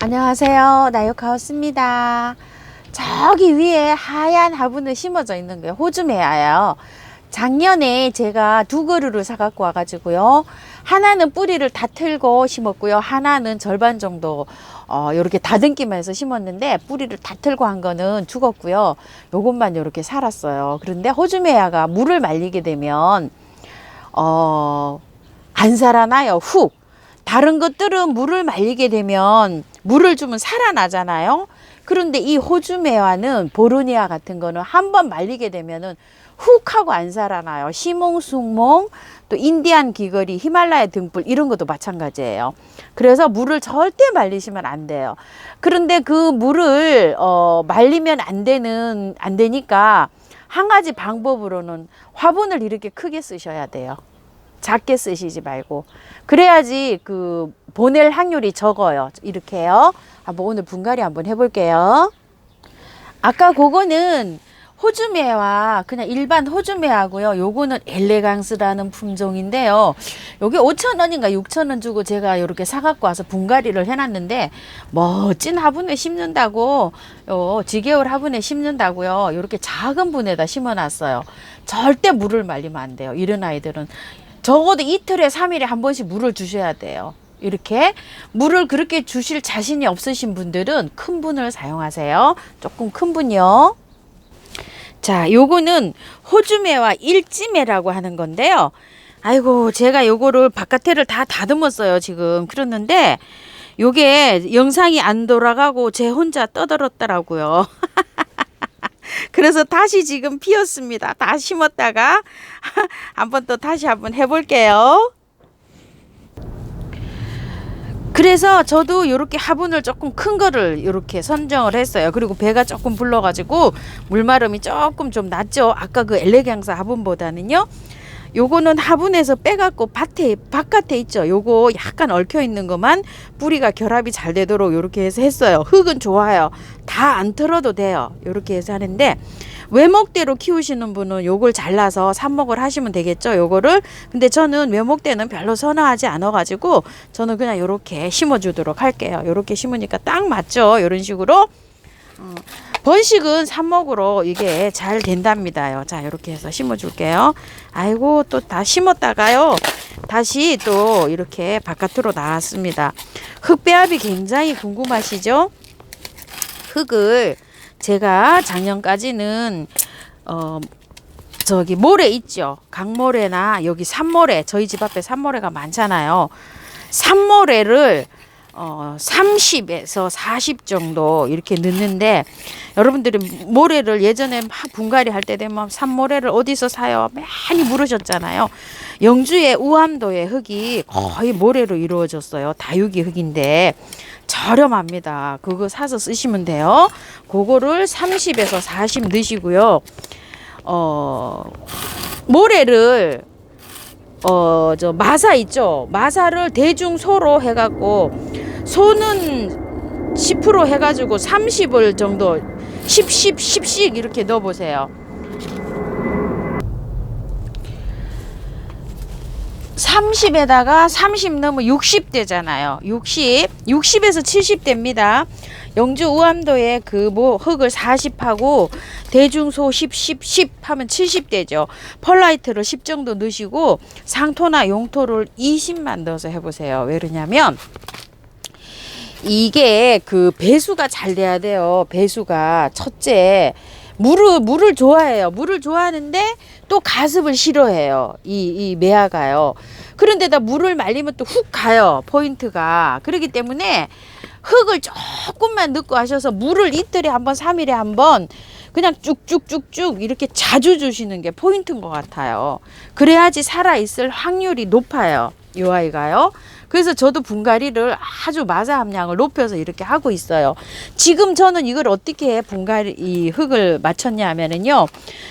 안녕하세요. 나요카우스입니다. 저기 위에 하얀 화분을 심어져 있는 게 호주매화예요. 작년에 제가 두 그루를 사갖고 와가지고요. 하나는 뿌리를 다 틀고 심었고요. 하나는 절반 정도 요렇게 다듬기만 해서 심었는데 뿌리를 다 틀고 한 거는 죽었고요. 요것만 요렇게 살았어요. 그런데 호주매화가 물을 말리게 되면 안 살아나요. 훅. 다른 것들은 물을 말리게 되면 물을 주면 살아나잖아요. 그런데 이 호주매화는 보르니아 같은 거는 한번 말리게 되면은 훅 하고 안 살아나요. 시몽, 숭몽, 또 인디안 귀걸이, 히말라야 등불 이런 것도 마찬가지예요. 그래서 물을 절대 말리시면 안 돼요. 그런데 그 물을 말리면 안 되니까 한 가지 방법으로는 화분을 이렇게 크게 쓰셔야 돼요. 작게 쓰시지 말고. 그래야지 그 보낼 확률이 적어요. 이렇게요. 한번 오늘 분갈이 한번 해볼게요. 아까 그거는 호주매화, 그냥 일반 호주매화고요. 요거는 엘레강스라는 품종인데요. 요게 5,000원인가 6,000원 주고 제가 이렇게 사갖고 와서 분갈이를 해놨는데 멋진 화분에 심는다고, 지게울 화분에 심는다고요. 이렇게 작은 분에다 심어놨어요. 절대 물을 말리면 안 돼요. 이런 아이들은. 적어도 이틀에 3일에 한 번씩 물을 주셔야 돼요. 이렇게 물을 그렇게 주실 자신이 없으신 분들은 큰 분을 사용하세요. 조금 큰 분이요. 자, 요거는 호주매화 일지매라고 하는 건데요. 아이고, 제가 요거를 바깥에를 다 다듬었어요, 지금. 그랬는데 요게 영상이 안 돌아가고 제 혼자 떠들었더라고요. 그래서 다시 지금 피었습니다. 다 심었다가 한번 또 다시 한번 해볼게요. 그래서 저도 이렇게 화분을 조금 큰 거를 이렇게 선정을 했어요. 그리고 배가 조금 불러가지고 물마름이 조금 좀 낮죠. 아까 그 엘레강스 화분보다는요. 요거는 화분에서 빼갖고 바깥에 있죠. 요거 약간 얽혀 있는 것만 뿌리가 결합이 잘 되도록 이렇게 해서 했어요. 흙은 좋아요. 다 안 털어도 돼요. 이렇게 해서 하는데 외목대로 키우시는 분은 요걸 잘라서 삽목을 하시면 되겠죠. 요거를. 근데 저는 외목대는 별로 선호하지 않아 가지고 저는 그냥 요렇게 심어 주도록 할게요. 요렇게 심으니까 딱 맞죠. 요런 식으로. 번식은 삽목으로 이게 잘 된답니다요. 자, 이렇게 해서 심어 줄게요. 아이고, 또 다 심었다가요. 다시 또 이렇게 바깥으로 나왔습니다. 흙 배합이 굉장히 궁금하시죠? 흙을 제가 작년까지는 저기 모래 있죠. 강모래나 여기 산모래, 저희 집 앞에 산모래가 많잖아요. 산모래를 30에서 40 정도 이렇게 넣는데, 여러분들이 모래를 예전에 막 분갈이 할 때 되면 산모래를 어디서 사요? 많이 물으셨잖아요. 영주의 우암도의 흙이 거의 모래로 이루어졌어요. 다육이 흙인데 저렴합니다. 그거 사서 쓰시면 돼요. 그거를 30에서 40 넣으시고요. 모래를 저 마사 있죠. 마사를 대중소로 해갖고 소는 10% 해가지고 30을 정도 10씩 이렇게 넣어보세요. 30에다가 30 넣으면 60 되잖아요. 60에서 70 됩니다. 영주 우암도에 그 흙을 40하고 대중소 10 하면 70 되죠. 펄라이트를 10 정도 넣으시고 상토나 용토를 20만 넣어서 해보세요. 왜 그러냐면 이게 그 배수가 잘 돼야 돼요. 배수가 첫째 물을 좋아해요. 물을 좋아하는데 또 가습을 싫어해요. 이 매화가요. 그런데다 물을 말리면 또 훅 가요. 포인트가. 그렇기 때문에 흙을 조금만 넣고 하셔서 물을 이틀에 한 번, 3일에 한 번 그냥 쭉쭉쭉쭉 이렇게 자주 주시는 게 포인트인 것 같아요. 그래야지 살아있을 확률이 높아요. 이 아이가요. 그래서 저도 분갈이를 아주 마사 함량을 높여서 이렇게 하고 있어요. 지금 저는 이걸 어떻게 분갈이 이 흙을 맞췄냐 하면은요.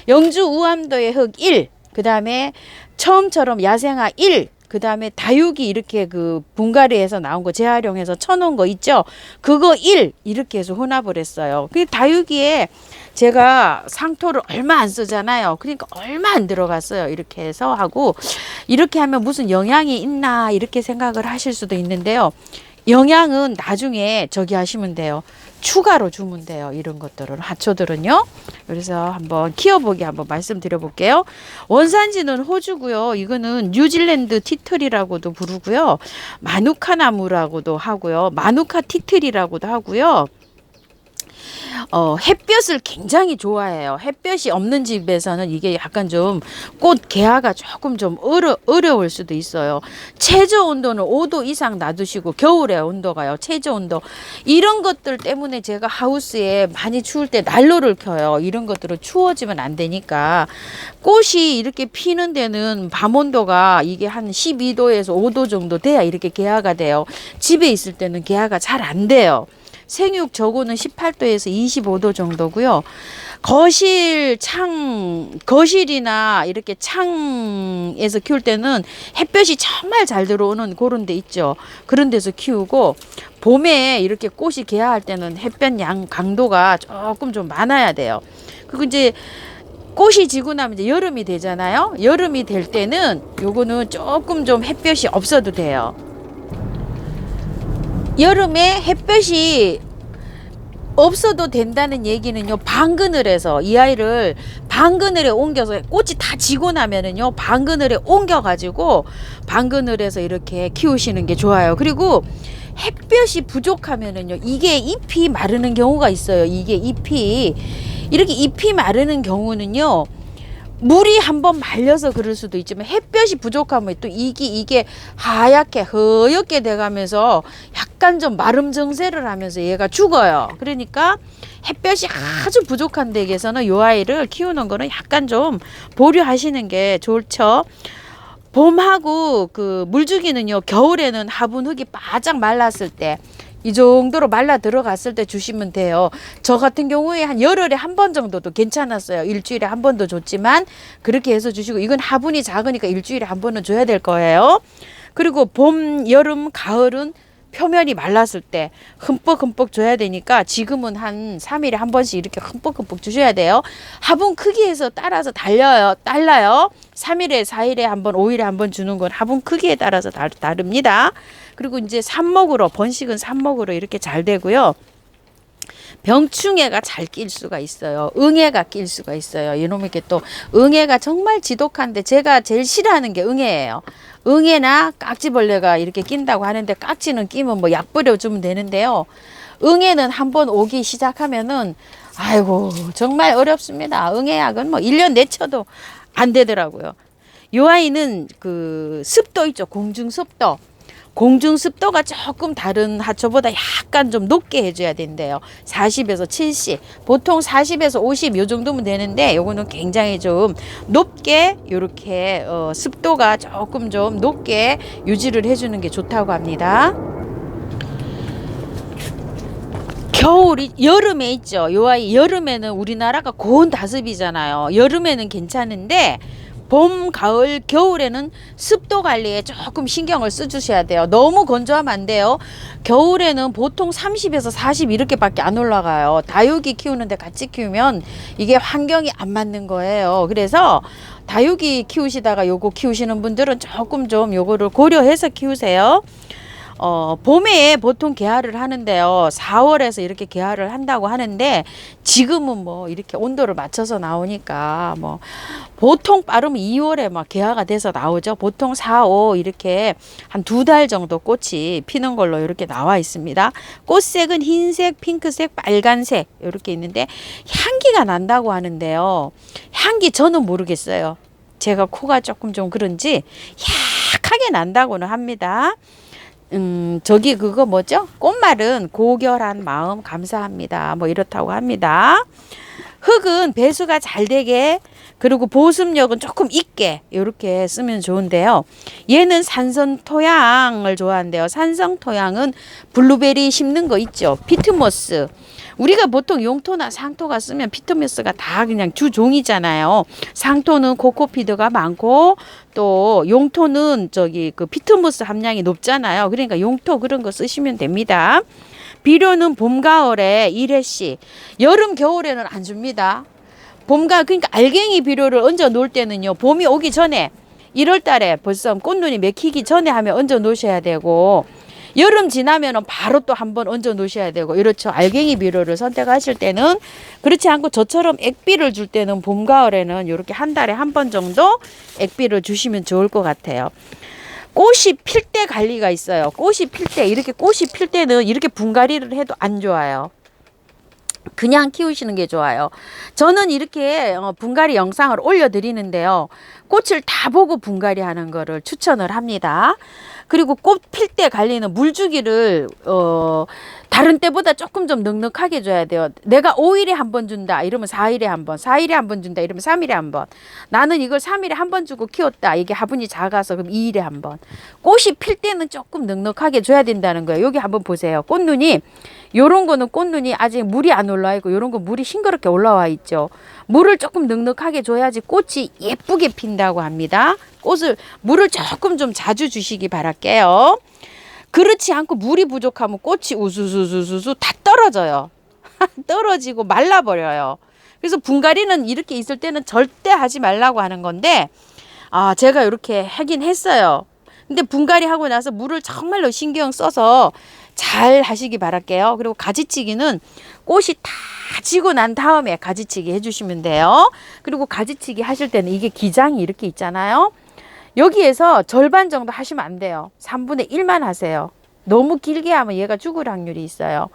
영주 우암도의 흙 1, 그 다음에 처음처럼 야생화 1, 그 다음에 다육이 이렇게 그 분갈이에서 나온 거 재활용해서 쳐놓은 거 있죠. 그거 1 이렇게 해서 혼합을 했어요. 그 다육이에 제가 상토를 얼마 안 쓰잖아요. 그러니까 얼마 안 들어갔어요. 이렇게 해서 하고 이렇게 하면 무슨 영향이 있나 이렇게 생각을 하실 수도 있는데요. 영양은 나중에 저기 하시면 돼요. 추가로 주면 돼요. 이런 것들은 하초들은요. 그래서 한번 키워보기 한번 말씀드려 볼게요. 원산지는 호주고요. 이거는 뉴질랜드 티틀이라고도 부르고요. 마누카 나무라고도 하고요. 마누카 티틀이라고도 하고요. 햇볕을 굉장히 좋아해요. 햇볕이 없는 집에서는 이게 약간 좀 꽃 개화가 조금 좀 어려울 수도 있어요. 최저 온도는 5도 이상 놔두시고 겨울에 온도가요. 최저 온도 이런 것들 때문에 제가 하우스에 많이 추울 때 난로를 켜요. 이런 것들은 추워지면 안 되니까 꽃이 이렇게 피는 데는 밤 온도가 이게 한 12도에서 5도 정도 돼야 이렇게 개화가 돼요. 집에 있을 때는 개화가 잘 안 돼요. 생육 저고는 18도에서 25도 정도고요. 거실이나 이렇게 창에서 키울 때는 햇볕이 정말 잘 들어오는 그런 데 있죠. 그런 데서 키우고 봄에 이렇게 꽃이 개화할 때는 햇볕 양 강도가 조금 좀 많아야 돼요. 그리고 이제 꽃이 지고 나면 이제 여름이 되잖아요. 여름이 될 때는 요거는 조금 좀 햇볕이 없어도 돼요. 여름에 햇볕이 없어도 된다는 얘기는요, 방그늘에서 이 아이를 방그늘에 옮겨서 꽃이 다 지고 나면은요, 방그늘에 옮겨가지고 방그늘에서 이렇게 키우시는 게 좋아요. 그리고 햇볕이 부족하면은요, 이게 잎이 마르는 경우가 있어요. 이게 이렇게 잎이 마르는 경우는요, 물이 한번 말려서 그럴 수도 있지만 햇볕이 부족하면 또 이게 하얗게 허옇게 돼가면서 약간 좀 마름 증세를 하면서 얘가 죽어요. 그러니까 햇볕이 아주 부족한 댁에서는 이 아이를 키우는 거는 약간 좀 보류하시는 게 좋죠. 봄하고 그 물주기는요, 겨울에는 화분 흙이 바짝 말랐을 때 이 정도로 말라 들어갔을 때 주시면 돼요. 저 같은 경우에 한 열흘에 한 번 정도도 괜찮았어요. 일주일에 한 번도 줬지만 그렇게 해서 주시고, 이건 화분이 작으니까 일주일에 한 번은 줘야 될 거예요. 그리고 봄, 여름, 가을은 표면이 말랐을 때 흠뻑흠뻑 줘야 되니까 지금은 한 3일에 한 번씩 이렇게 흠뻑흠뻑 주셔야 돼요. 화분 크기에서 따라서 달라요. 3일에 4일에 한 번, 5일에 한 번 주는 건 화분 크기에 따라서 다릅니다. 그리고 이제 삽목으로, 번식은 삽목으로 이렇게 잘 되고요. 병충해가 잘 낄 수가 있어요. 응애가 낄 수가 있어요. 이놈에게 또 응애가 정말 지독한데 제가 제일 싫어하는 게 응애예요. 응애나 깍지벌레가 이렇게 낀다고 하는데, 깍지는 끼면 뭐 약 뿌려주면 되는데요. 응애는 한번 오기 시작하면은 아이고 정말 어렵습니다. 응애약은 뭐 1년 내쳐도 안 되더라고요. 요 아이는 그 습도 있죠. 공중습도. 공중습도가 조금 다른 하초보다 약간 좀 높게 해줘야 된대요. 40에서 70, 보통 40에서 50 요 정도면 되는데 요거는 굉장히 좀 높게 요렇게 습도가 조금 좀 높게 유지를 해주는 게 좋다고 합니다. 여름에 있죠. 요 아이 여름에는 우리나라가 고온 다습이잖아요. 여름에는 괜찮은데 봄, 가을, 겨울에는 습도 관리에 조금 신경을 써주셔야 돼요. 너무 건조하면 안 돼요. 겨울에는 보통 30에서 40 이렇게밖에 안 올라가요. 다육이 키우는데 같이 키우면 이게 환경이 안 맞는 거예요. 그래서 다육이 키우시다가 요거 키우시는 분들은 조금 좀 요거를 고려해서 키우세요. 봄에 보통 개화를 하는데요. 4월에서 이렇게 개화를 한다고 하는데 지금은 뭐 이렇게 온도를 맞춰서 나오니까 뭐 보통 빠르면 2월에 막 개화가 돼서 나오죠. 보통 4, 5 이렇게 한 2달 정도 꽃이 피는 걸로 이렇게 나와 있습니다. 꽃색은 흰색, 핑크색, 빨간색 이렇게 있는데 향기가 난다고 하는데요. 향기 저는 모르겠어요. 제가 코가 조금 좀 그런지 약하게 난다고는 합니다. 저기 그거 뭐죠? 꽃말은 고결한 마음 감사합니다. 뭐 이렇다고 합니다. 흙은 배수가 잘 되게, 그리고 보습력은 조금 있게 이렇게 쓰면 좋은데요. 얘는 산성 토양을 좋아한대요. 산성 토양은 블루베리 심는 거 있죠. 피트모스. 우리가 보통 용토나 상토가 쓰면 피트모스가 다 그냥 주종이잖아요. 상토는 코코피드가 많고 또 용토는 저기 그 피트모스 함량이 높잖아요. 그러니까 용토 그런 거 쓰시면 됩니다. 비료는 봄, 가을에 1회씩. 여름, 겨울에는 안 줍니다. 그러니까 알갱이 비료를 얹어 놓을 때는요. 봄이 오기 전에 1월 달에 벌써 꽃눈이 맥히기 전에 하면 얹어 놓으셔야 되고, 여름 지나면은 바로 또 한번 얹어 놓으셔야 되고 이렇죠. 알갱이 비료를 선택하실 때는 그렇지 않고 저처럼 액비를 줄 때는 봄 가을에는 이렇게 한 달에 한 번 정도 액비를 주시면 좋을 것 같아요. 꽃이 필 때 관리가 있어요. 꽃이 필 때 이렇게 꽃이 필 때는 이렇게 분갈이를 해도 안 좋아요. 그냥 키우시는 게 좋아요. 저는 이렇게 분갈이 영상을 올려드리는데요. 꽃을 다 보고 분갈이 하는 거를 추천을 합니다. 그리고 꽃 필 때 관리는 물주기를 다른 때보다 조금 좀 넉넉하게 줘야 돼요. 내가 5일에 한 번 준다 이러면 4일에 한 번, 4일에 한 번 준다 이러면 3일에 한 번. 나는 이걸 3일에 한 번 주고 키웠다. 이게 화분이 작아서 그럼 2일에 한 번. 꽃이 필 때는 조금 넉넉하게 줘야 된다는 거예요. 여기 한번 보세요. 꽃눈이 요런 거는 꽃눈이 아직 물이 안 올라와 있고 요런 거 물이 싱그럽게 올라와 있죠. 물을 조금 넉넉하게 줘야지 꽃이 예쁘게 핀다고 합니다. 물을 조금 좀 자주 주시기 바랄게요. 그렇지 않고 물이 부족하면 꽃이 우수수수수 다 떨어져요. 떨어지고 말라버려요. 그래서 분갈이는 이렇게 있을 때는 절대 하지 말라고 하는 건데 제가 이렇게 하긴 했어요. 근데 분갈이 하고 나서 물을 정말로 신경 써서 잘 하시기 바랄게요. 그리고 가지치기는 꽃이 다 지고 난 다음에 가지치기 해주시면 돼요. 그리고 가지치기 하실 때는 이게 기장이 이렇게 있잖아요. 여기에서 절반 정도 하시면 안 돼요. 3분의 1만 하세요. 너무 길게 하면 얘가 죽을 확률이 있어요.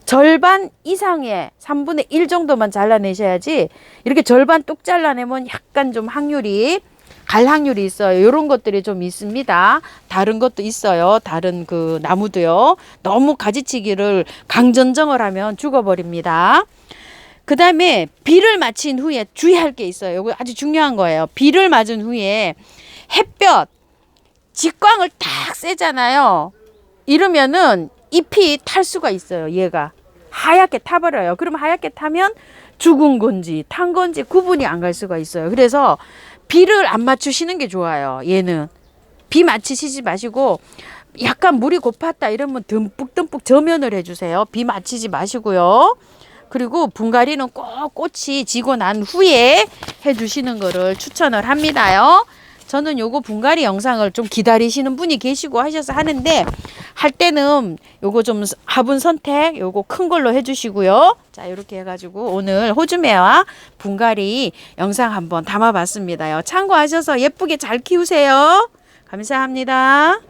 절반 이상의 3분의 1 정도만 잘라내셔야지 이렇게 절반 뚝 잘라내면 약간 좀 확률이 갈 확률이 있어요. 이런 것들이 좀 있습니다. 다른 것도 있어요. 다른 그 나무도요. 너무 가지치기를 강전정을 하면 죽어버립니다. 그 다음에 비를 맞힌 후에 주의할 게 있어요. 이거 아주 중요한 거예요. 비를 맞은 후에 햇볕, 직광을 딱 쐬잖아요. 이러면은 잎이 탈 수가 있어요. 얘가 하얗게 타버려요. 그럼 하얗게 타면 죽은 건지 탄 건지 구분이 안 갈 수가 있어요. 그래서 비를 안 맞추시는 게 좋아요. 얘는 비 맞추시지 마시고 약간 물이 고팠다 이러면 듬뿍듬뿍 저면을 해주세요. 비 맞추지 마시고요. 그리고 분갈이는 꼭 꽃이 지고 난 후에 해주시는 거를 추천을 합니다요. 저는 요거 분갈이 영상을 좀 기다리시는 분이 계시고 하셔서 하는데 할 때는 요거 좀 화분 선택 요거 큰 걸로 해주시고요. 자 이렇게 해가지고 오늘 호주매화 분갈이 영상 한번 담아봤습니다요. 참고하셔서 예쁘게 잘 키우세요. 감사합니다.